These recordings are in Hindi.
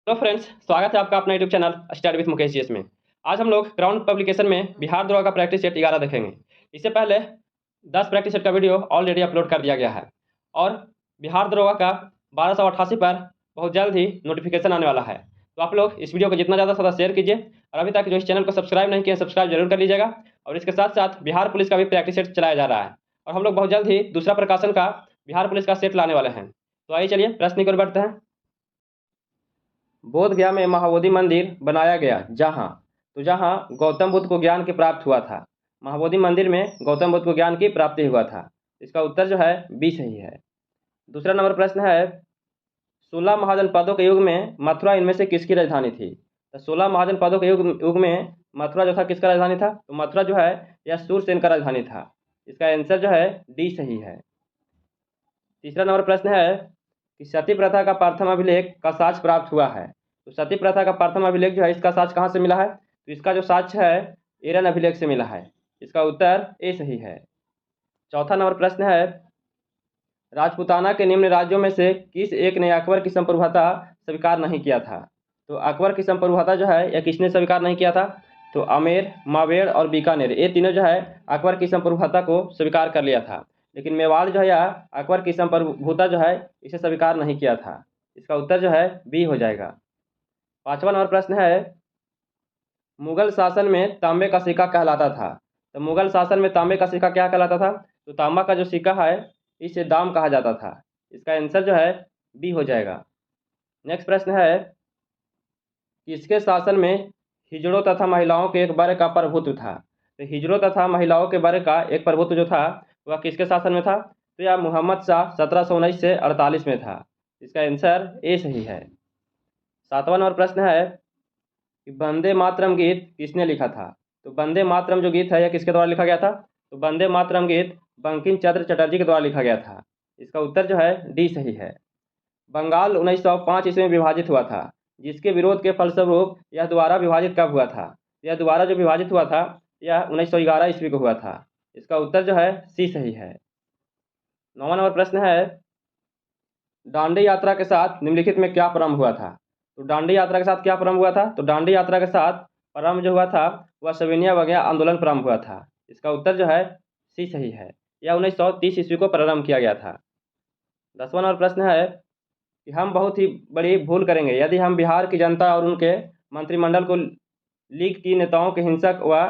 तो फ्रेंड्स, स्वागत है आपका अपना YouTube channel study with Mukesh GS में। आज हम लोग ग्राउंड पब्लिकेशन में बिहार द्रोह का प्रैक्टिस सेट 11 देखेंगे। इससे पहले 10 प्रैक्टिस सेट का वीडियो ऑलरेडी अपलोड कर दिया गया है और बिहार द्रोह का 1288 पर बहुत जल्द ही नोटिफिकेशन आने वाला है। तो आप लोग इस वीडियो को जितना ज़्यादा शेयर कीजिए और अभी तक जो इस चैनल को सब्सक्राइब नहीं किया सब्सक्राइब जरूर कर लीजिएगा। और इसके साथ साथ बिहार पुलिस का भी प्रैक्टिस सेट चलाया जा रहा है और हम लोग बहुत जल्द ही दूसरा प्रकाशन का बिहार पुलिस का सेट लाने वाले हैं। तो आइए चलिए प्रश्न की ओर बढ़ते हैं। बोध गया में महाबोधि मंदिर बनाया गया जहाँ गौतम बुद्ध को ज्ञान की प्राप्त हुआ था। महाबोधि मंदिर में गौतम बुद्ध को ज्ञान की प्राप्ति हुआ था। इसका उत्तर जो है बी सही है। दूसरा नंबर प्रश्न है 16 महाजनपदों के युग में मथुरा इनमें से किसकी राजधानी थी। तो 16 महाजनपदों के युग में मथुरा जो था किसका राजधानी था। तो मथुरा जो है यह सूरसेन का राजधानी था। इसका आंसर जो है डी सही है। तीसरा नंबर प्रश्न है कि सती प्रथा का प्रथम अभिलेख का साक्ष्य प्राप्त हुआ है। तो सती प्रथा का प्रथम अभिलेख जो है इसका साक्ष्य कहाँ से मिला है। तो इसका जो साक्ष्य है एरन अभिलेख से मिला है। इसका उत्तर ए सही है। चौथा नंबर प्रश्न है राजपूताना के निम्न राज्यों में से किस एक ने अकबर की संप्रभुता स्वीकार नहीं किया था। तो अकबर की संप्रभुता जो है यह किसने स्वीकार नहीं किया था। तो आमेर, मावेड़ और बीकानेर ये तीनों जो है अकबर की संप्रभुता को स्वीकार कर लिया था, लेकिन मेवाड़ जो है यह अकबर की संप्रभुता जो है इसे स्वीकार नहीं किया था। इसका उत्तर जो है बी हो जाएगा। पांचवा नंबर प्रश्न है मुगल शासन में तांबे का सिक्का कहलाता था। तो मुगल शासन में तांबे का सिक्का क्या कहलाता था। तो तांबा का जो सिक्का है इसे दाम कहा जाता था। इसका आंसर जो है बी हो जाएगा। नेक्स्ट प्रश्न है किसके शासन में हिजड़ों तथा महिलाओं के एक वर्ग का प्रभुत्व था। तो हिजड़ों तथा महिलाओं के वर्ग का एक प्रभुत्व जो था वह किसके शासन में था। तो यह मोहम्मद शाह 1719 से 48 में था। इसका आंसर ए सही है। सातवां नंबर प्रश्न है कि वंदे मातरम गीत किसने लिखा था। तो वंदे मातरम जो गीत है यह किसके द्वारा लिखा गया था। तो वंदे मातरम गीत बंकिम चंद्र चटर्जी के द्वारा लिखा गया था। इसका उत्तर जो है डी सही है। बंगाल 1905 ईस्वी में विभाजित हुआ था, जिसके विरोध के फलस्वरूप यह दोबारा विभाजित कब हुआ था। यह दोबारा जो विभाजित हुआ था यह 1911 ईस्वी को हुआ था। इसका उत्तर जो है सी सही है। 9वां नंबर प्रश्न है दांडी यात्रा के साथ निम्नलिखित में क्या प्रारंभ हुआ था। तो दांडी यात्रा के साथ क्या प्रारंभ हुआ था। तो दांडी यात्रा के साथ प्रारंभ जो हुआ था वह सविनय अवज्ञा आंदोलन प्रारंभ हुआ था। इसका उत्तर जो है सी सही है। यह 1930 ईस्वी को प्रारंभ किया गया था। 10वां नंबर प्रश्न है कि हम बहुत ही बड़ी भूल करेंगे यदि हम बिहार की जनता और उनके मंत्रिमंडल को लीग की नेताओं के हिंसक व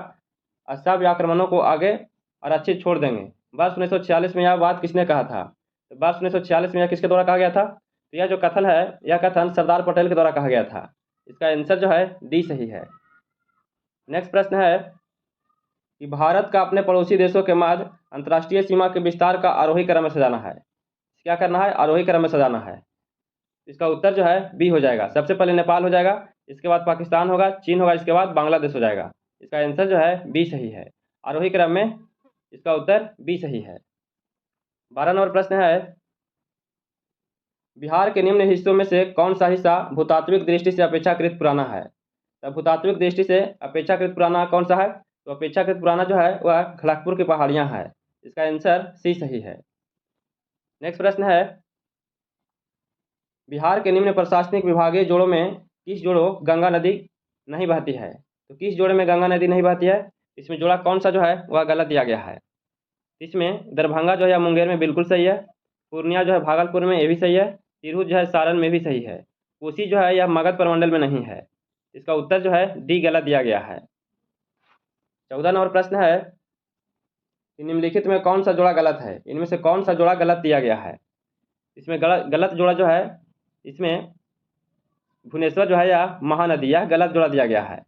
अश्राव्य आक्रमणों को आगे आरक्षित छोड़ देंगे। वर्ष 1946 में यह बात किसने कहा था। तो वर्ष 1946 में यह किसके द्वारा कहा गया था। तो यह जो कथन है यह कथन सरदार पटेल के द्वारा कहा गया था। इसका आंसर जो है डी सही है। नेक्स्ट प्रश्न है कि भारत का अपने पड़ोसी देशों के मध्य अंतर्राष्ट्रीय सीमा के विस्तार का आरोही क्रम में सजाना है। क्या करना है, आरोही क्रम में सजाना है। इसका उत्तर जो है बी हो जाएगा। सबसे पहले नेपाल हो जाएगा, इसके बाद पाकिस्तान होगा, चीन होगा, इसके बाद बांग्लादेश हो जाएगा। इसका आंसर जो है बी सही है। आरोही क्रम में इसका उत्तर बी सही है। 12 नंबर प्रश्न है बिहार के निम्न हिस्सों में से कौन सा हिस्सा भूतात्विक दृष्टि से अपेक्षाकृत पुराना है। तो भूतात्विक दृष्टि से अपेक्षाकृत पुराना कौन सा है। तो अपेक्षाकृत पुराना जो है वह खड़गपुर की पहाड़ियाँ है। इसका आंसर सी सही है। नेक्स्ट प्रश्न है बिहार के निम्न प्रशासनिक विभागीय जोड़ों में किस जोड़ों गंगा नदी नहीं बहती है। तो किस जोड़े में गंगा नदी नहीं बहती है। इसमें जोड़ा कौन सा जो है वह गलत दिया गया है। इसमें दरभंगा जो है मुंगेर में बिल्कुल सही है, पूर्णिया जो है भागलपुर में ये भी सही है, तिरहुत जो है सारण में भी सही है, कोसी जो है यह मगध प्रमंडल में नहीं है। इसका उत्तर जो है डी गलत दिया गया है। 14 नंबर प्रश्न है कि निम्नलिखित में कौन सा जोड़ा गलत है। इनमें से कौन सा जोड़ा गलत दिया गया है। इसमें गलत जोड़ा जो है इसमें भुवनेश्वर जो है या महानदी यह गलत जोड़ा दिया गया है।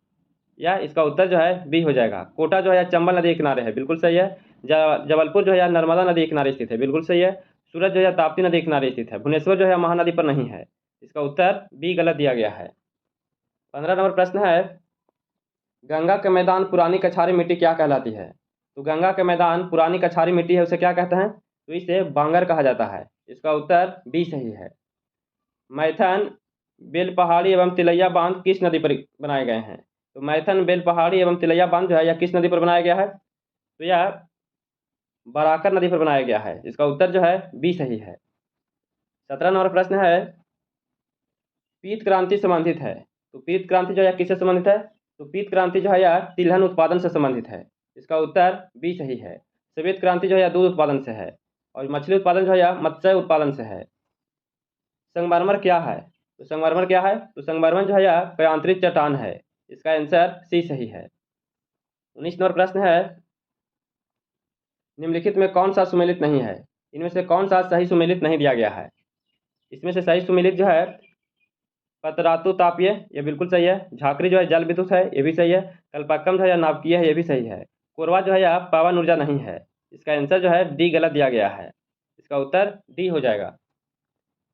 या इसका उत्तर जो है बी हो जाएगा। कोटा जो है या चंबल नदी के किनारे है, बिल्कुल सही है। जबलपुर जो है या नर्मदा नदी के किनारे स्थित है, बिल्कुल सही है। सूरत जो है ताप्ती नदी के किनारे स्थित है। भुवनेश्वर जो है महानदी पर नहीं है। इसका उत्तर बी गलत दिया गया है। 15 नंबर प्रश्न है गंगा के मैदान पुरानी कछारी मिट्टी क्या कहलाती है। तो गंगा के मैदान पुरानी कछारी मिट्टी है उसे क्या कहते हैं। तो इसे बांगर कहा जाता है। इसका उत्तर बी सही है। मैथन, बेलपहाड़ी एवं तिलैया बांध किस नदी पर बनाए गए हैं। तो मैथन, बेलपहाड़ी एवं तिलैया बांध जो है यह किस नदी पर बनाया गया है। तो यह बराकर नदी पर बनाया गया है। इसका उत्तर जो है बी सही है। 17 नंबर प्रश्न है पीत क्रांति संबंधित है, तो पीत क्रांति जो है किससे संबंधित है? तो पीत क्रांति जो है यह तिलहन उत्पादन से संबंधित है। इसका उत्तर बी सही है। श्वेत क्रांति जो है यह दूध उत्पादन से है और मछली उत्पादन जो है यह मत्स्य उत्पादन से है। संगमरमर क्या है? तो संगमरमर क्या है? तो संगमरमर जो है यह कायांतरित चट्टान है। इसका आंसर सी सही है। 19 नंबर प्रश्न है, निम्नलिखित में कौन सा सुमेलित नहीं है? इनमें से कौन सा सही सुमेलित नहीं दिया गया है? इसमें से सही सुमेलित जो है पतरातु तापीय, ये बिल्कुल सही है। झाकरी जो है जल विद्युत है, ये भी सही है। कल्पक्कम जो है नाभिकीय है, ये भी सही है। कोरवा जो है यह पवन ऊर्जा नहीं है। इसका आंसर जो है डी गलत दिया गया है। इसका उत्तर डी हो जाएगा।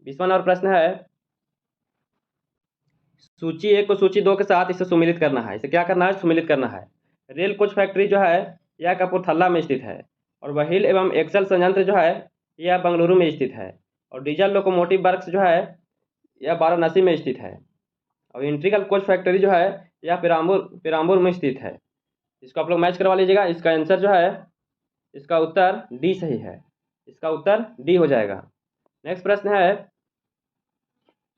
20वां नंबर प्रश्न है, सूची 1 को सूची 2 के साथ इसे सुमेलित करना है। इसे क्या करना है? सुमेलित करना है। रेल कोच फैक्ट्री जो है यह कपूरथला में स्थित है और व्हील एवं एक्सल संयंत्र जो है यह बेंगलुरु में स्थित है और डीजल लोकोमोटिव वर्क्स जो है यह वाराणसी में स्थित है और इंट्रिकल कोच फैक्ट्री जो है यह पेराम्बूर में स्थित है। इसको आप लोग मैच करवा लीजिएगा। इसका आंसर जो है इसका उत्तर डी सही है। इसका उत्तर डी हो जाएगा। नेक्स्ट प्रश्न है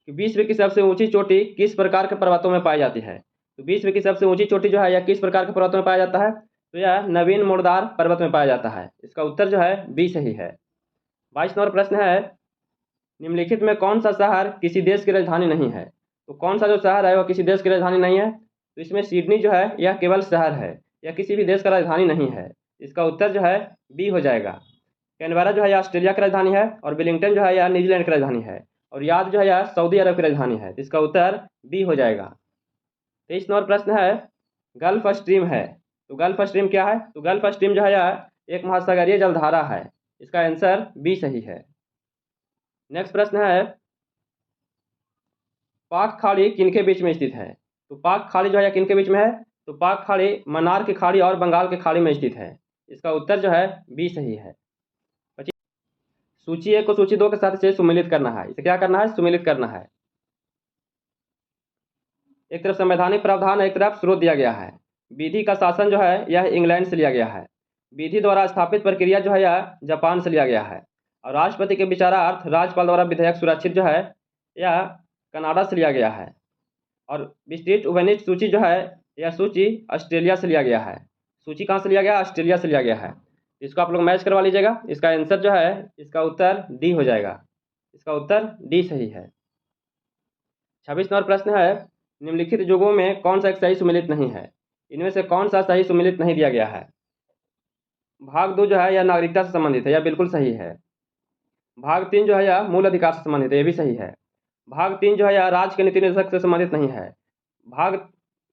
कि विश्व की सबसे ऊंची चोटी किस प्रकार के पर्वतों में पाई जाती है? तो विश्व की सबसे ऊंची चोटी जो है यह किस प्रकार के पर्वतों में पाया जाता है? तो यह नवीन मोड़दार पर्वत में पाया जाता है। इसका उत्तर जो है बी सही है। 22 नंबर प्रश्न है, निम्नलिखित में कौन सा शहर किसी देश की राजधानी नहीं है? तो कौन सा जो शहर है वह किसी देश की राजधानी नहीं है? तो इसमें सिडनी जो है यह केवल शहर है, यह किसी भी देश का राजधानी नहीं है। इसका उत्तर जो है बी हो जाएगा। कैनबरा जो है यह ऑस्ट्रेलिया की राजधानी है और वेलिंगटन जो है यह न्यूजीलैंड की राजधानी है और याद जो है यह सऊदी अरब की राजधानी है। इसका उत्तर बी हो जाएगा। 23 नंबर प्रश्न है, गल्फ स्ट्रीम है, तो गल्फ स्ट्रीम क्या है? तो गल्फ स्ट्रीम जो है यह एक महासागरीय जलधारा है। इसका आंसर बी सही है। नेक्स्ट प्रश्न है, पाक खाड़ी किनके बीच में स्थित है? तो पाक खाड़ी जो है किनके बीच में है? तो पाक खाड़ी मन्नार की खाड़ी और बंगाल की खाड़ी में स्थित है। इसका उत्तर जो है बी सही है। सूची 1 को सूची 2 के साथ इसे सुमेलित करना है। इसे क्या करना है? सुमेलित करना है। एक तरफ संवैधानिक प्रावधान, एक तरफ स्रोत दिया गया है। विधि का शासन जो है यह इंग्लैंड से लिया गया है। विधि द्वारा स्थापित प्रक्रिया जो है यह जापान से लिया गया है और राष्ट्रपति के विचारार्थ राज्यपाल द्वारा विधेयक सुरक्षित जो है यह कनाडा से लिया गया है और विस्तृत उभयनिष्ठ सूची जो है यह सूची ऑस्ट्रेलिया से लिया गया है। सूची कहाँ से लिया गया? ऑस्ट्रेलिया से लिया गया है। इसको आप लोग मैच करवा लीजिएगा। इसका आंसर जो है इसका उत्तर डी हो जाएगा। इसका उत्तर डी सही है। 26 नंबर प्रश्न है, निम्नलिखित युगों में कौन सा एक सही सुमेलित नहीं है? इनमें से कौन सा सही सुमेलित नहीं दिया गया है? भाग 2 जो है यह नागरिकता से संबंधित है, यह बिल्कुल सही है। भाग 3 जो है यह मूल अधिकार से संबंधित है, यह भी सही है। भाग 3 जो है यह राज्य के नीति निर्देशक से संबंधित नहीं है। भाग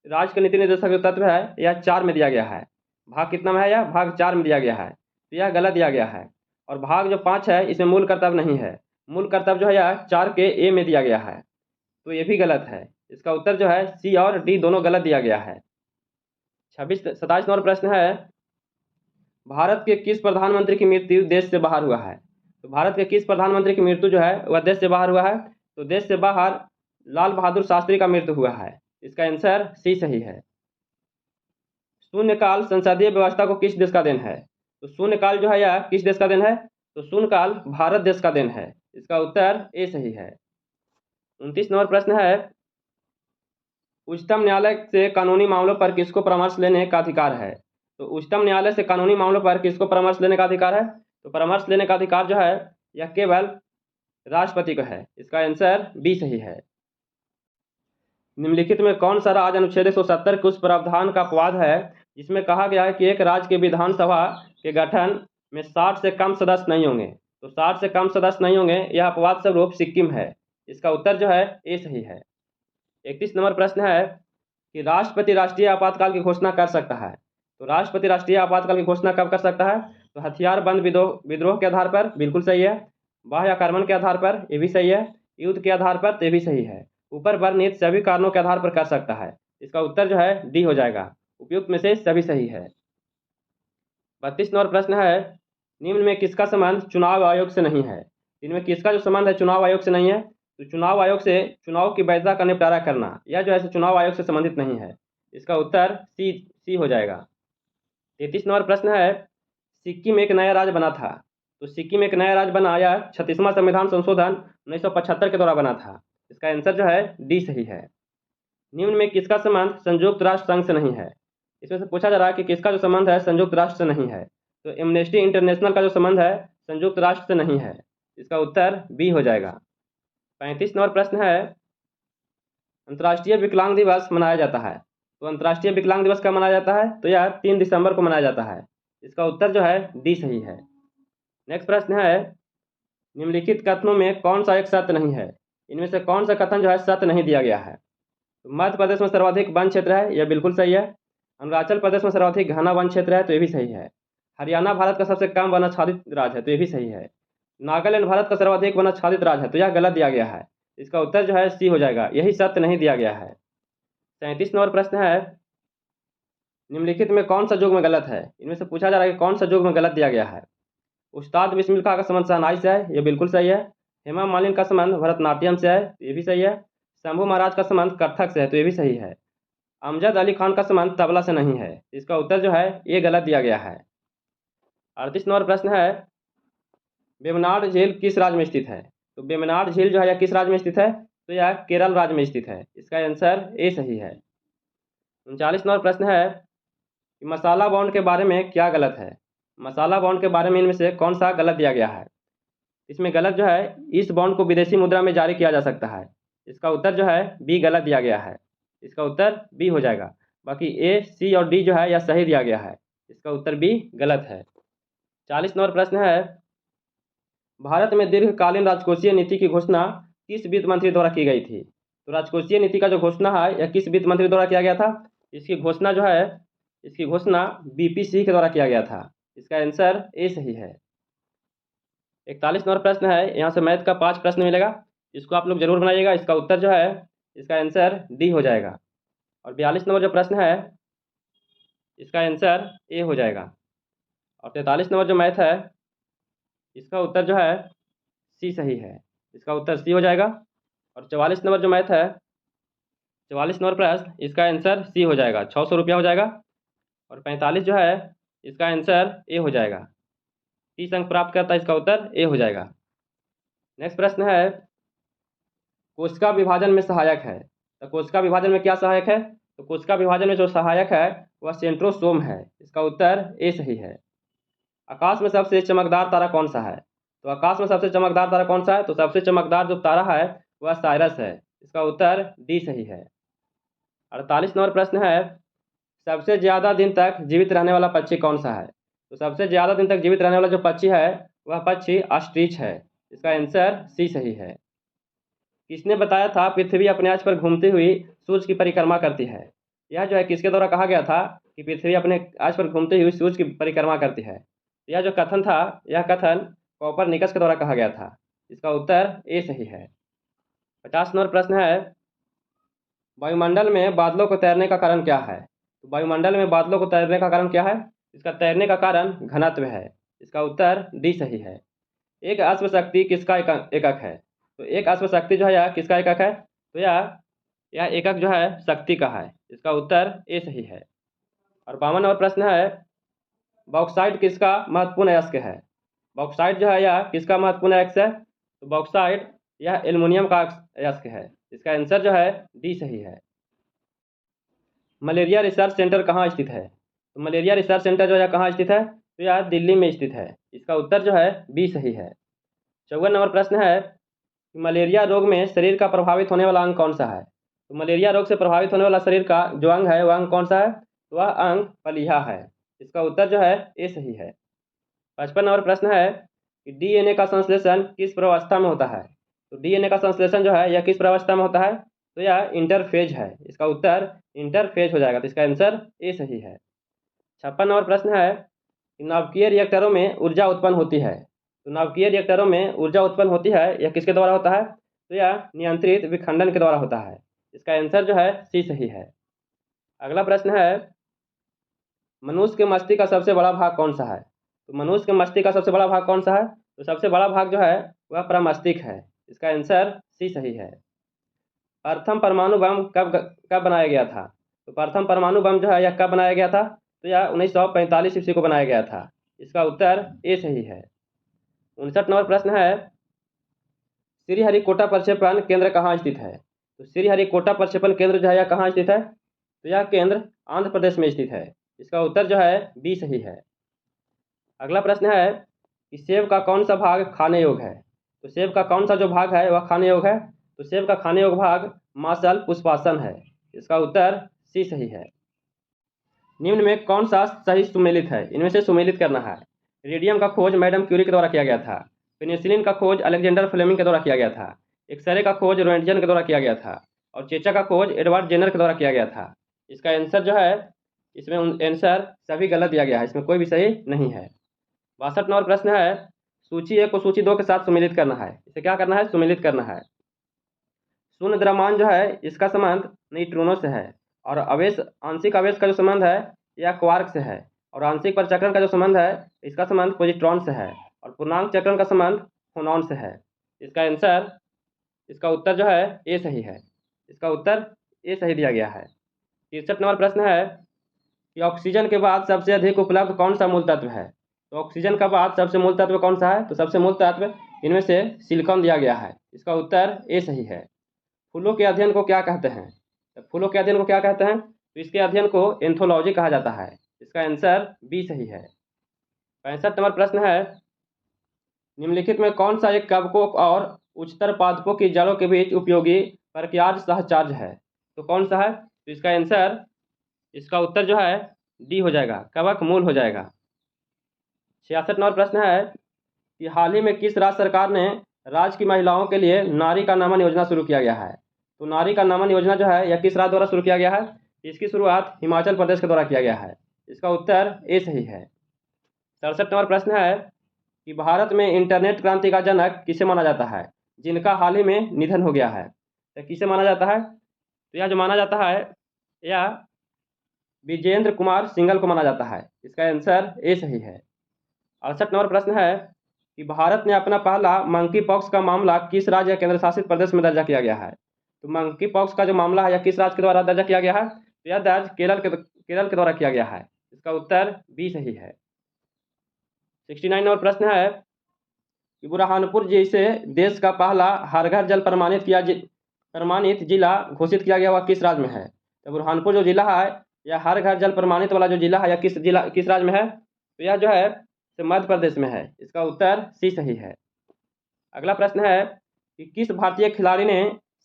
राज्य के नीति निर्देशक जो तत्व है यह 4 में दिया गया है। भाग कितना में है? यह भाग 4 में दिया गया है, तो यह गलत दिया गया है। और भाग जो 5 है इसमें मूल कर्तव्य नहीं है। मूल कर्तव्य जो है यह 4 के ए में दिया गया है, तो ये भी गलत है। इसका उत्तर जो है सी और डी दोनों गलत दिया गया है। 27 नंबर प्रश्न है, भारत के किस प्रधानमंत्री की मृत्यु देश से बाहर हुआ है? तो भारत के किस प्रधानमंत्री की मृत्यु जो है वह देश से बाहर हुआ है? तो देश से बाहर लाल बहादुर शास्त्री का मृत्यु हुआ है। इसका आंसर सी सही है। शून्यकाल संसदीय व्यवस्था को किस देश का देन है? तो शून्यकाल जो है यह किस देश का देन है? तो शून्यकाल भारत देश का देन है। इसका उत्तर ए सही है। 29 नंबर प्रश्न है, उच्चतम न्यायालय से कानूनी मामलों पर किसको परामर्श लेने का अधिकार है? तो उच्चतम न्यायालय से कानूनी मामलों पर किसको परामर्श लेने का अधिकार है? तो परामर्श लेने का अधिकार जो है यह केवल राष्ट्रपति को है। इसका आंसर बी सही है। निम्नलिखित में कौन सा राज्य अनुच्छेद 170 के उस प्रावधान का अपवाद है जिसमें कहा गया है कि एक राज्य के विधानसभा के गठन में 60 से कम सदस्य नहीं होंगे? तो 60 से कम सदस्य नहीं होंगे, यह अपवाद स्वरूप सिक्किम है। इसका उत्तर जो है ए सही है। 31 नंबर प्रश्न है कि राष्ट्रपति राष्ट्रीय आपातकाल की घोषणा कर सकता है। तो राष्ट्रपति राष्ट्रीय आपातकाल की घोषणा कब कर सकता है? तो हथियार बंद विद्रोह के आधार पर, बिल्कुल सही है। बाह्य आक्रमण के आधार पर, ये भी सही है। युद्ध के आधार पर, तो ये भी सही है। ऊपर वर्णित सभी कारणों के आधार पर कर सकता है। इसका उत्तर जो है डी हो जाएगा। उपयुक्त में से सभी सही है। 32 नंबर प्रश्न है, निम्न में किसका संबंध चुनाव आयोग से नहीं है? इनमें किसका जो संबंध है चुनाव आयोग से नहीं है? तो चुनाव आयोग से चुनाव की वैधता का निपटारा करना, यह जो है चुनाव आयोग से संबंधित नहीं है। इसका उत्तर सी हो जाएगा। 33 नंबर प्रश्न है, सिक्किम एक नया राज्य बना था। तो सिक्किम एक नया राज्य बना, यह 36वां संविधान संशोधन 1975 के द्वारा बना था। इसका आंसर जो है डी सही है। निम्न में किसका संबंध संयुक्त राष्ट्र संघ से नहीं है? इसमें से पूछा जा रहा है कि किसका जो संबंध है संयुक्त राष्ट्र से नहीं है। तो एमनेस्टी इंटरनेशनल का जो संबंध है संयुक्त राष्ट्र से नहीं है। इसका उत्तर बी हो जाएगा। 35 नंबर प्रश्न है, अंतर्राष्ट्रीय विकलांग दिवस मनाया जाता है। तो अंतर्राष्ट्रीय विकलांग दिवस कब मनाया जाता है? तो यह 3 दिसंबर को मनाया जाता है। इसका उत्तर जो है डी सही है। नेक्स्ट प्रश्न है, निम्नलिखित कथनों में कौन सा एक सत्य नहीं है? इनमें से कौन सा कथन जो है सत्य नहीं दिया गया है? तो मध्य प्रदेश में सर्वाधिक वन क्षेत्र है, यह बिल्कुल सही है। अरुणाचल प्रदेश में सर्वाधिक घना वन क्षेत्र है, तो ये भी सही है। हरियाणा भारत का सबसे कम वनाच्छादित राज्य है, तो ये भी सही है। नागालैंड भारत का सर्वाधिक वनाच्छादित राज्य है, तो यह गलत दिया गया है। इसका उत्तर जो है सी हो जाएगा, यही सत्य नहीं दिया गया है। 37 नंबर प्रश्न है, निम्नलिखित में कौन सा युग्म गलत है? इनमें से पूछा जा रहा है कि कौन सा युग्म गलत दिया गया है। उस्ताद बिस्मिल खां का संबंध शहनाई से है, यह बिल्कुल सही है। हेमा मालिनी का संबंध भरतनाट्यम से है, तो ये भी सही है। शंभू महाराज का संबंध कथक से है, तो ये भी सही है। अमजद अली खान का संबंध तबला से नहीं है। इसका उत्तर जो है ये गलत दिया गया है। 38 नंबर प्रश्न है, वेम्बनाड झील किस राज्य में स्थित है? तो वेम्बनाड झील जो है यह किस राज्य में स्थित है? तो यह केरल राज्य में स्थित है। इसका आंसर ए सही है। 39 नंबर प्रश्न है कि मसाला बॉन्ड के बारे में क्या गलत है? मसाला बॉन्ड के बारे में इनमें से कौन सा गलत दिया गया है? इसमें गलत जो है, इस बॉन्ड को विदेशी मुद्रा में जारी किया जा सकता है। इसका उत्तर जो है बी गलत दिया गया है। इसका उत्तर बी हो जाएगा। बाकी ए, सी और डी जो है यह सही दिया गया है। इसका उत्तर बी गलत है। 40 नंबर प्रश्न है, भारत में दीर्घकालीन राजकोषीय नीति की घोषणा किस वित्त मंत्री द्वारा की गई थी? तो राजकोषीय नीति का जो घोषणा है यह किस वित्त मंत्री द्वारा किया गया था? इसकी घोषणा जो है, इसकी घोषणा बीपी सिंह के द्वारा किया गया था। इसका आंसर ए सही है। 41 नंबर प्रश्न है, यहाँ से मैथ का 5 प्रश्न मिलेगा, इसको आप लोग जरूर बनाइएगा। इसका उत्तर जो है, इसका आंसर डी हो जाएगा। और 42 नंबर जो प्रश्न है इसका आंसर ए हो जाएगा। और 43 नंबर जो मैथ है इसका उत्तर जो है सी सही है। इसका उत्तर सी हो जाएगा। और 44 नंबर जो मैथ है, 44 नंबर प्रश्न, इसका आंसर सी हो जाएगा, 600 रुपया हो जाएगा। और 45 जो है इसका आंसर ए हो जाएगा, 30 अंक प्राप्त करता है। इसका उत्तर ए हो जाएगा। नेक्स्ट प्रश्न है, कोशिका विभाजन में सहायक है। तो कोशिका विभाजन में क्या सहायक है? तो कोशिका विभाजन में जो सहायक है वह सेंट्रोसोम है। इसका उत्तर ए सही है। आकाश में सबसे चमकदार तारा कौन सा है? तो आकाश में सबसे चमकदार तारा कौन सा है? तो सबसे चमकदार जो तारा है वह साइरस है। इसका उत्तर डी सही है। 48 नंबर प्रश्न है, सबसे ज़्यादा दिन तक जीवित रहने वाला पक्षी कौन सा है? तो सबसे ज़्यादा दिन तक जीवित रहने वाला जो पक्षी है वह पक्षी ऑस्ट्रिच है। इसका आंसर सी सही है। किसने बताया था पृथ्वी अपने अक्ष पर घूमती हुई सूर्य की परिक्रमा करती है? यह जो है किसके द्वारा कहा गया था कि पृथ्वी अपने अक्ष पर घूमती हुई सूर्य की परिक्रमा करती है? यह जो कथन था, यह कथन कोपरनिकस के द्वारा कहा गया था। इसका उत्तर ए सही है। 50 नंबर प्रश्न है, वायुमंडल में बादलों को तैरने का कारण क्या है? तो वायुमंडल में बादलों को तैरने का कारण क्या है? इसका तैरने का कारण घनत्व है। इसका उत्तर डी सही है। एक अश्वशक्ति किसका एकक है? तो एक अश्वशक्ति जो है यह किसका एकक है? तो यह एकक जो है शक्ति का है। इसका उत्तर ए सही है। और 52 नंबर प्रश्न है, बॉक्साइट किसका महत्वपूर्ण अयस्क है? बॉक्साइट जो है यह किसका महत्वपूर्ण अयस्क है? तो बॉक्साइट यह एल्युमिनियम का अयस्क है। इसका आंसर जो है डी सही है। मलेरिया रिसर्च सेंटर कहाँ स्थित है? तो मलेरिया रिसर्च सेंटर जो है कहाँ स्थित है? तो यह दिल्ली में स्थित है। इसका उत्तर जो है बी सही है। 54 नंबर प्रश्न है, मलेरिया रोग में शरीर का प्रभावित होने वाला अंग कौन सा है? तो मलेरिया रोग से प्रभावित होने वाला शरीर का जो अंग है वह अंग कौन सा है? तो वह अंग पलीहा है। इसका उत्तर जो है ए सही है। 55 नंबर प्रश्न है कि डीएनए का संश्लेषण किस प्रवस्था में होता है? तो डीएनए का संश्लेषण जो है यह किस प्रवस्था में होता है? तो यह इंटरफेज है। इसका उत्तर इंटरफेज हो जाएगा। तो इसका आंसर ए सही है। 56 नंबर प्रश्न है कि नाभिकीय रिएक्टरों में ऊर्जा उत्पन्न होती है। तो नाभिकीय रिएक्टरों में ऊर्जा उत्पन्न होती है, यह किसके द्वारा होता है? तो यह नियंत्रित विखंडन के द्वारा होता है। इसका आंसर जो है सी सही है। अगला प्रश्न है, मनुष्य के मस्तिष्क का सबसे बड़ा भाग कौन सा है? तो मनुष्य के मस्तिष्क का सबसे बड़ा भाग कौन सा है? तो सबसे बड़ा भाग जो है वह प्रमस्तिष्क है। इसका आंसर सी सही है। प्रथम परमाणु बम कब बनाया गया था? तो प्रथम परमाणु बम जो है यह कब बनाया गया था? तो यह 1945 ईस्वी को बनाया गया था। इसका उत्तर ए सही है। 59 नंबर प्रश्न है, श्रीहरिकोटा प्रक्षेपण केंद्र कहाँ स्थित है? तो श्रीहरिकोटा प्रक्षेपण केंद्र जो है यह कहाँ स्थित है? तो यह केंद्र आंध्र प्रदेश में स्थित है। इसका उत्तर जो है बी सही है। अगला प्रश्न है कि सेब का कौन सा भाग खाने योग्य है? तो सेब का कौन सा जो भाग है वह खाने योग्य है? तो सेब का खाने योग्य भाग मासल पुष्पासन है। इसका उत्तर सी सही है। निम्न में कौन सा सही सुमेलित है? इनमें से सुमेलित करना है। रेडियम का खोज मैडम क्यूरी के द्वारा किया गया था। पेनिसिलिन का खोज अलेक्जेंडर फ्लेमिंग के द्वारा किया गया था। एक्सरे का खोज रोएंटजन के द्वारा किया गया था। और चेचा का खोज एडवर्ड जेनर के द्वारा किया गया था। इसका आंसर जो है, इसमें आंसर सभी गलत दिया गया है, इसमें कोई भी सही नहीं है। 62 नंबर प्रश्न है, सूची 1 को सूची 2 के साथ सुमेलित करना है। इसे क्या करना है? सुमेलित करना है। शून्य द्रव्यमान जो है इसका संबंध न्यूट्रॉनों से है, और आवेश आंशिक आवेश का जो संबंध है यह क्वार्क से है, और आंशिक परिचक्रण का जो संबंध है इसका संबंध पॉजिट्रॉन से है, और पूर्णांक चक्रण का संबंध फोनॉन से है। इसका आंसर, इसका उत्तर जो है ए सही है। इसका उत्तर ए सही दिया गया है। 63 नंबर प्रश्न है कि ऑक्सीजन के बाद सबसे अधिक उपलब्ध कौन सा मूल तत्व है? तो ऑक्सीजन का बाद सबसे मूल तत्व कौन सा है? तो सबसे मूल तत्व इनमें से सिलिकॉन दिया गया है। इसका उत्तर ए सही है। फूलों के अध्ययन को क्या कहते हैं? तो फूलों के अध्ययन को क्या कहते हैं? तो इसके अध्ययन को एंथोलॉजी कहा जाता है। इसका आंसर बी सही है। 65 नंबर प्रश्न है, निम्नलिखित में कौन सा एक कवकों और उच्चतर पादपों की जड़ों के बीच उपयोगी प्रक्रियाज सहचार्ज है? तो कौन सा है? तो इसका आंसर, इसका उत्तर जो है डी हो जाएगा, कवक मूल हो जाएगा। 66 नंबर प्रश्न है कि हाल ही में किस राज्य सरकार ने राज्य की महिलाओं के लिए नारी का नमन योजना शुरू किया गया है? तो नारी का नमन योजना जो है यह किस राज्य द्वारा शुरू किया गया है? इसकी शुरुआत हिमाचल प्रदेश के द्वारा किया गया है। इसका उत्तर ए सही है। 67 नंबर प्रश्न है कि भारत में इंटरनेट क्रांति का जनक किसे माना जाता है, जिनका हाल ही में निधन हो गया है? तो किसे माना जाता है? तो यह जो माना जाता है यह विजेंद्र कुमार सिंघल को माना जाता है। इसका आंसर ए सही है। 68 नंबर प्रश्न है कि भारत ने अपना पहला मंकी पॉक्स का मामला किस राज्य या केंद्र शासित प्रदेश में दर्ज किया गया है? तो मंकी पॉक्स का जो मामला है यह किस राज्य के द्वारा दर्ज किया गया है? तो यह दर्ज केरल के द्वारा किया गया है। इसका उत्तर बी सही है। 69 नंबर प्रश्न है कि बुरहानपुर जिसे देश का पहला हर घर जल प्रमाणित जिला घोषित किया गया वह किस राज्य में है? तो बुरहानपुर जो जिला है यह हर घर जल प्रमाणित वाला जो जिला है यह किस राज्य में है? तो यह जो है मध्य प्रदेश में है। इसका उत्तर सी सही है। अगला प्रश्न है कि किस भारतीय खिलाड़ी ने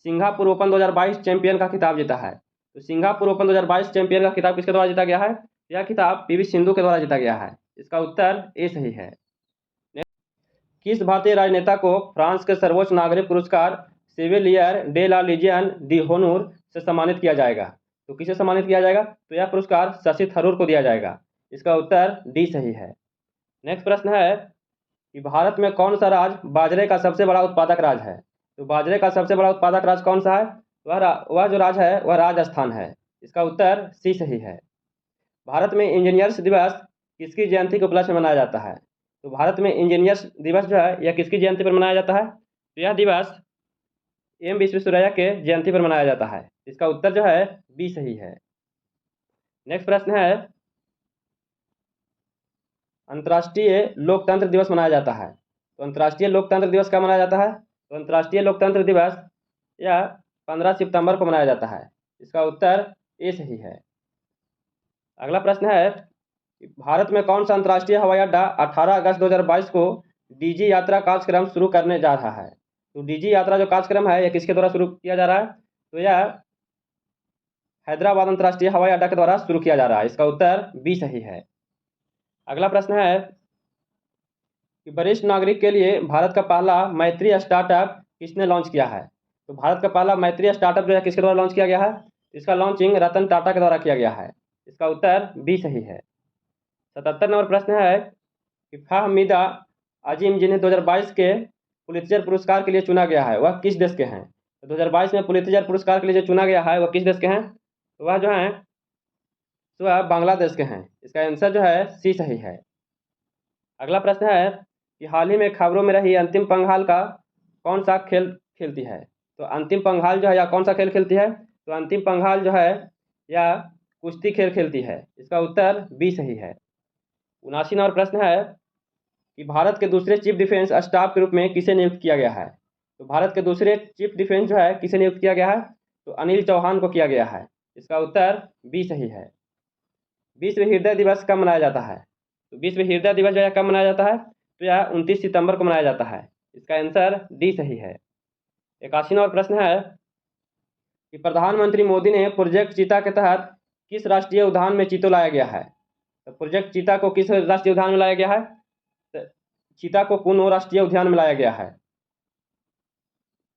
सिंगापुर ओपन 2022 चैंपियन का खिताब जीता है? तो सिंगापुर ओपन 2022 चैंपियन का खिताब किसके द्वारा जीता गया है? यह खिताब पीवी सिंधु के द्वारा जीता गया है। इसका उत्तर ए सही है। किस भारतीय राजनेता को फ्रांस के सर्वोच्च नागरिक पुरस्कार सेविलियर डे ला लीजियन डी होनूर से सम्मानित किया जाएगा? तो किसे सम्मानित किया जाएगा? तो यह पुरस्कार शशि थरूर को दिया जाएगा। इसका उत्तर डी सही है। नेक्स्ट प्रश्न है कि भारत में कौन सा राज्य बाजरे का सबसे बड़ा उत्पादक राज्य है? तो बाजरे का सबसे बड़ा उत्पादक राज्य कौन सा है? वह जो राज्य है वह राजस्थान है। इसका उत्तर सी सही है। भारत में इंजीनियर्स दिवस किसकी जयंती के उपलक्ष्य में मनाया जाता है? तो भारत में इंजीनियर्स दिवस जो है यह किसकी जयंती पर मनाया जाता है? तो यह दिवस एम विश्वेश्वरैया के जयंती पर मनाया जाता है। इसका उत्तर जो है बी सही है। नेक्स्ट प्रश्न है, अंतर्राष्ट्रीय लोकतंत्र दिवस मनाया जाता है। तो अंतर्राष्ट्रीय लोकतंत्र दिवस कब मनाया जाता है? तो अंतर्राष्ट्रीय लोकतंत्र दिवस यह 15 सितंबर को मनाया जाता है। इसका उत्तर ए सही है। अगला प्रश्न है, भारत में कौन सा अंतर्राष्ट्रीय हवाई अड्डा 18 अगस्त 2022 को डीजी यात्रा कार्यक्रम शुरू करने जा रहा है? तो डीजी यात्रा जो कार्यक्रम है यह किसके द्वारा शुरू किया जा रहा है? तो यह हैदराबाद अंतर्राष्ट्रीय हवाई अड्डा के द्वारा शुरू किया जा रहा है। इसका उत्तर बी सही है। अगला प्रश्न है कि वरिष्ठ नागरिक के लिए भारत का पहला मैत्री स्टार्टअप किसने लॉन्च किया है? तो भारत का पहला मैत्री स्टार्टअप जो है किसके द्वारा लॉन्च किया गया है? इसका लॉन्चिंग रतन टाटा के द्वारा किया गया है। इसका उत्तर बी सही है। 77 नंबर प्रश्न है कि फाहमीदा अजीम जिन्हें 2022 के पुलित्जर पुरस्कार के लिए चुना गया है वह किस देश के हैं? तो 2022 में पुलित्जर पुरस्कार के लिए जो चुना गया है वह किस देश के हैं? तो वह जो हैं वह बांग्लादेश के हैं। इसका आंसर जो है सी सही है। अगला प्रश्न है कि हाल ही में खबरों में रही अंतिम पंघाल का कौन सा खेल खेलती है? तो अंतिम पंघाल जो है या कौन सा खेल खेलती है? तो अंतिम पंघाल जो है या कुश्ती खेल खेलती है। इसका उत्तर बी सही है। 79 नंबर प्रश्न है कि भारत के दूसरे चीफ डिफेंस स्टाफ के रूप में किसे नियुक्त किया गया है? तो भारत के दूसरे चीफ डिफेंस जो है किसे नियुक्त किया गया है? तो अनिल चौहान को किया गया है। इसका उत्तर बी सही है। विश्व हृदय दिवस कब मनाया जाता है? तो विश्व हृदय दिवस जो है कब मनाया जाता है? तो यह 29 सितंबर को मनाया जाता है। इसका आंसर डी सही है। 81वां और प्रश्न है कि प्रधानमंत्री मोदी ने प्रोजेक्ट चीता के तहत किस राष्ट्रीय उद्यान में चीतों लाया गया है? तो प्रोजेक्ट चीता को किस राष्ट्रीय उद्यान में लाया गया है? तो चीता को कुनो राष्ट्रीय उद्यान में लाया गया है।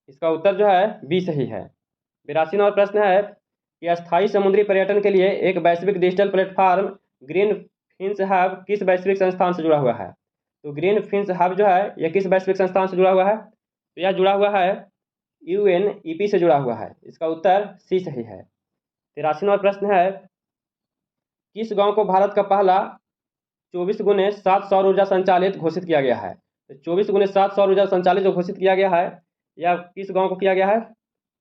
इसका उत्तर जो है बी सही है। 82वां और प्रश्न है कि अस्थायी समुद्री पर्यटन के लिए एक वैश्विक digital platform green fins hub किस वैश्विक संस्थान से जुड़ा हुआ है? तो ग्रीन फिन्स हब जो है यह किस वैश्विक संस्थान से जुड़ा हुआ है? तो यह जुड़ा हुआ है UNEP से जुड़ा हुआ है। इसका उत्तर सी सही है। 83वां प्रश्न है किस गांव को भारत का पहला 24x7 सौर ऊर्जा संचालित घोषित किया गया है? तो 24x7 सौर ऊर्जा संचालित जो घोषित किया गया है यह किस गांव को किया गया है?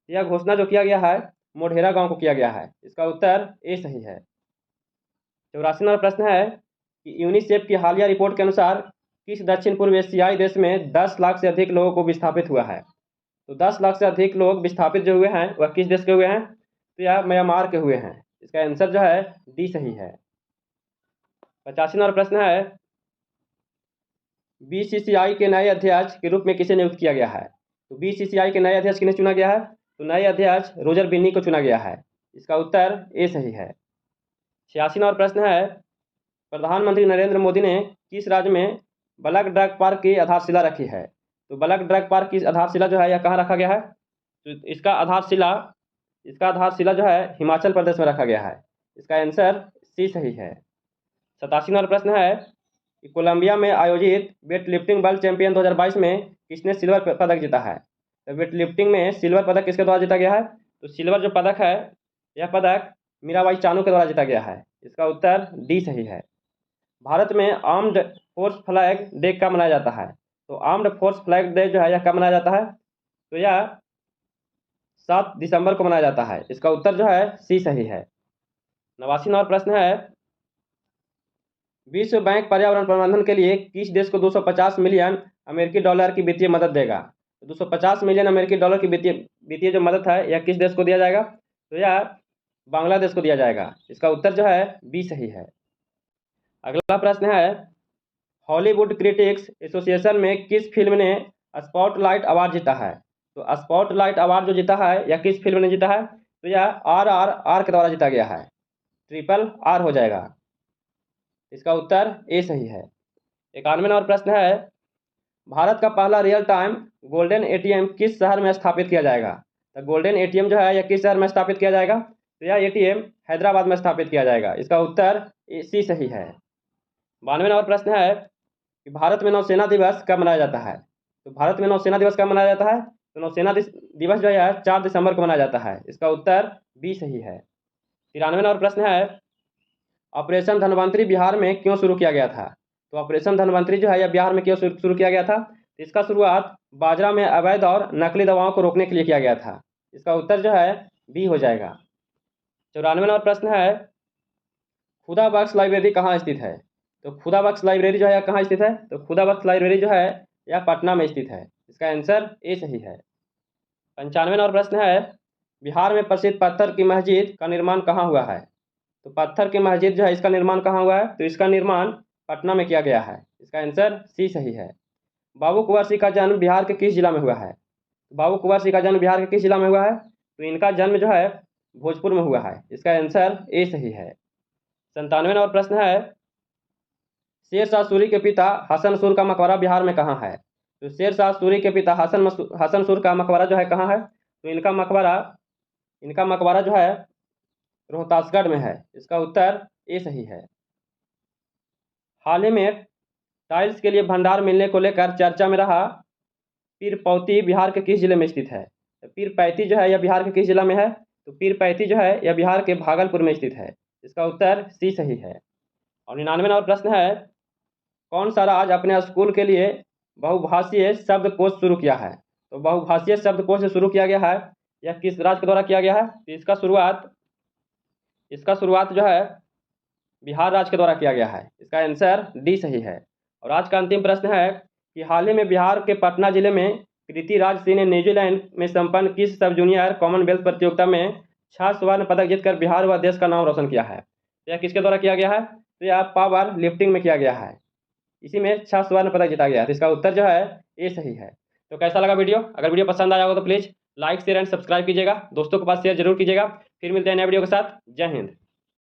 यह घोषणा जो किया गया है मोढेरा गांव को किया गया है। इसका उत्तर ए सही है। 84वां प्रश्न है कि यूनिसेफ की हालिया रिपोर्ट के अनुसार किस दक्षिण पूर्व एशियाई देश में 10 लाख से अधिक लोगों को विस्थापित हुआ है? तो 10 लाख से अधिक लोग विस्थापित जो हुए हैं वह किस देश के हुए हैं? तो यह म्यांमार के हुए हैं। इसका आंसर जो है डी सही है। 85वां प्रश्न है BCCI के नए अध्यक्ष के रूप में किसे नियुक्त किया गया है? तो BCCI के नए अध्यक्ष किन्हें चुना गया है? तो नए अध्यक्ष रोजर बिन्नी को चुना गया है। इसका उत्तर ए सही है। 86वां प्रश्न है प्रधानमंत्री नरेंद्र मोदी ने किस राज्य में बलक ड्रग पार्क की आधारशिला रखी है? तो बलक ड्रग पार्क की आधारशिला जो है यह कहाँ रखा गया है? तो इसका आधारशिला जो है हिमाचल प्रदेश में रखा गया है। इसका आंसर सी सही है। 87वां प्रश्न है कि कोलंबिया में आयोजित वेट लिफ्टिंग वर्ल्ड चैंपियन 2022 में किसने सिल्वर पदक जीता है? तो वेट लिफ्टिंग में सिल्वर पदक किसके द्वारा जीता गया है? तो सिल्वर जो पदक है यह पदक मीराबाई चानू के द्वारा जीता गया है। इसका उत्तर डी सही है। भारत में आर्म्ड फोर्स फ्लैग डे कब मनाया जाता है? तो आर्म्ड फोर्स फ्लैग डे जो है यह कब मनाया जाता है? तो यह 7 दिसंबर को मनाया जाता है। इसका उत्तर जो है सी सही है। 89वां प्रश्न है विश्व बैंक पर्यावरण प्रबंधन के लिए किस देश को 250 मिलियन अमेरिकी डॉलर की वित्तीय मदद देगा? 250 मिलियन अमेरिकी डॉलर की वित्तीय जो मदद है यह किस देश को दिया जाएगा? तो यह बांग्लादेश को दिया जाएगा। इसका उत्तर जो है बी सही है। अगला प्रश्न है हॉलीवुड क्रिटिक्स एसोसिएशन में किस फिल्म ने स्पॉटलाइट अवार्ड जीता है? तो स्पॉटलाइट अवार्ड जो जीता है यह किस फिल्म ने जीता है? तो यह RRR के द्वारा जीता गया है। RRR हो जाएगा। इसका उत्तर ए सही है। 91वां प्रश्न है भारत का पहला रियल टाइम गोल्डन ATM किस शहर में स्थापित किया जाएगा? तो गोल्डन ATM जो है यह किस शहर में स्थापित किया जाएगा? तो यह ATM हैदराबाद में स्थापित किया जाएगा। इसका उत्तर सी सही है। 92वां प्रश्न है कि भारत में नौसेना दिवस कब मनाया जाता है? तो भारत में नौसेना दिवस कब मनाया जाता है? तो नौसेना दिवस जो है 4 दिसंबर को मनाया जाता है। इसका उत्तर बी सही है। 93वां प्रश्न है ऑपरेशन धनवंतरी बिहार में क्यों शुरू किया गया था? तो ऑपरेशन धनवंतरी जो है यह बिहार में क्यों शुरू किया गया था? तो इसका शुरुआत बाजरा में अवैध और नकली दवाओं को रोकने के लिए किया गया था। इसका उत्तर जो है बी हो जाएगा। 94वां प्रश्न है खुदा बख्श लाइब्रेरी कहाँ स्थित है? तो खुदा बख्श लाइब्रेरी जो है कहाँ स्थित है? तो खुदा बख्श लाइब्रेरी जो है यह पटना में स्थित है। इसका आंसर ए सही है। 95वां प्रश्न है बिहार में प्रसिद्ध पत्थर की मस्जिद का निर्माण कहाँ हुआ है? तो पत्थर की मस्जिद जो है इसका निर्माण कहाँ हुआ है? तो इसका निर्माण पटना में किया गया है। इसका आंसर सी सही है। बाबू कुंवर सिंह का जन्म बिहार के किस जिला में हुआ है? बाबू कुंवर सिंह का जन्म बिहार के किस जिला में हुआ है? तो इनका जन्म जो है भोजपुर में हुआ है। इसका आंसर ए सही है। 97वां प्रश्न है शेर शाह सूरी के पिता हसन सूर का मकबरा बिहार में कहाँ है? तो शेर शाह सूरी के पिता हसन सूर का मकबरा जो है कहाँ है? तो इनका मकबरा जो है रोहतासगढ़ में है। इसका उत्तर ए सही है। हाल ही में टाइल्स के लिए भंडार मिलने को लेकर चर्चा में रहा पीरपैंती बिहार के किस जिले में स्थित है? तो पीरपैंती जो है यह बिहार के किस जिला में है? तो पीरपैंती जो है यह बिहार के भागलपुर में स्थित है। इसका उत्तर सी सही है। और 99वां प्रश्न है कौन सा राज्य अपने स्कूल के लिए बहुभाषीय शब्दकोश शुरू किया है? तो बहुभाषीय शब्दकोश शुरू किया गया है यह किस राज्य के द्वारा किया गया है? तो इसका शुरुआत जो है बिहार राज्य के द्वारा किया गया है। इसका आंसर डी सही है। और आज का अंतिम प्रश्न है कि हाल ही में बिहार के पटना जिले में कृति राज सिंह ने न्यूजीलैंड में संपन्न किस सब जूनियर कॉमनवेल्थ प्रतियोगिता में 6 स्वर्ण पदक जीतकर बिहार व देश का नाम रोशन किया है? तो यह किसके द्वारा किया गया है? तो यह पावर लिफ्टिंग में किया गया है। इसी में 6 स्वर्ण पदक जीता गया है। तो इसका उत्तर जो है ए सही है। तो कैसा लगा वीडियो? अगर वीडियो पसंद आया हो तो please like share and subscribe कीजिएगा, दोस्तों के पास शेयर जरूर कीजिएगा। फिर मिलते हैं नए वीडियो के साथ। जय हिंद।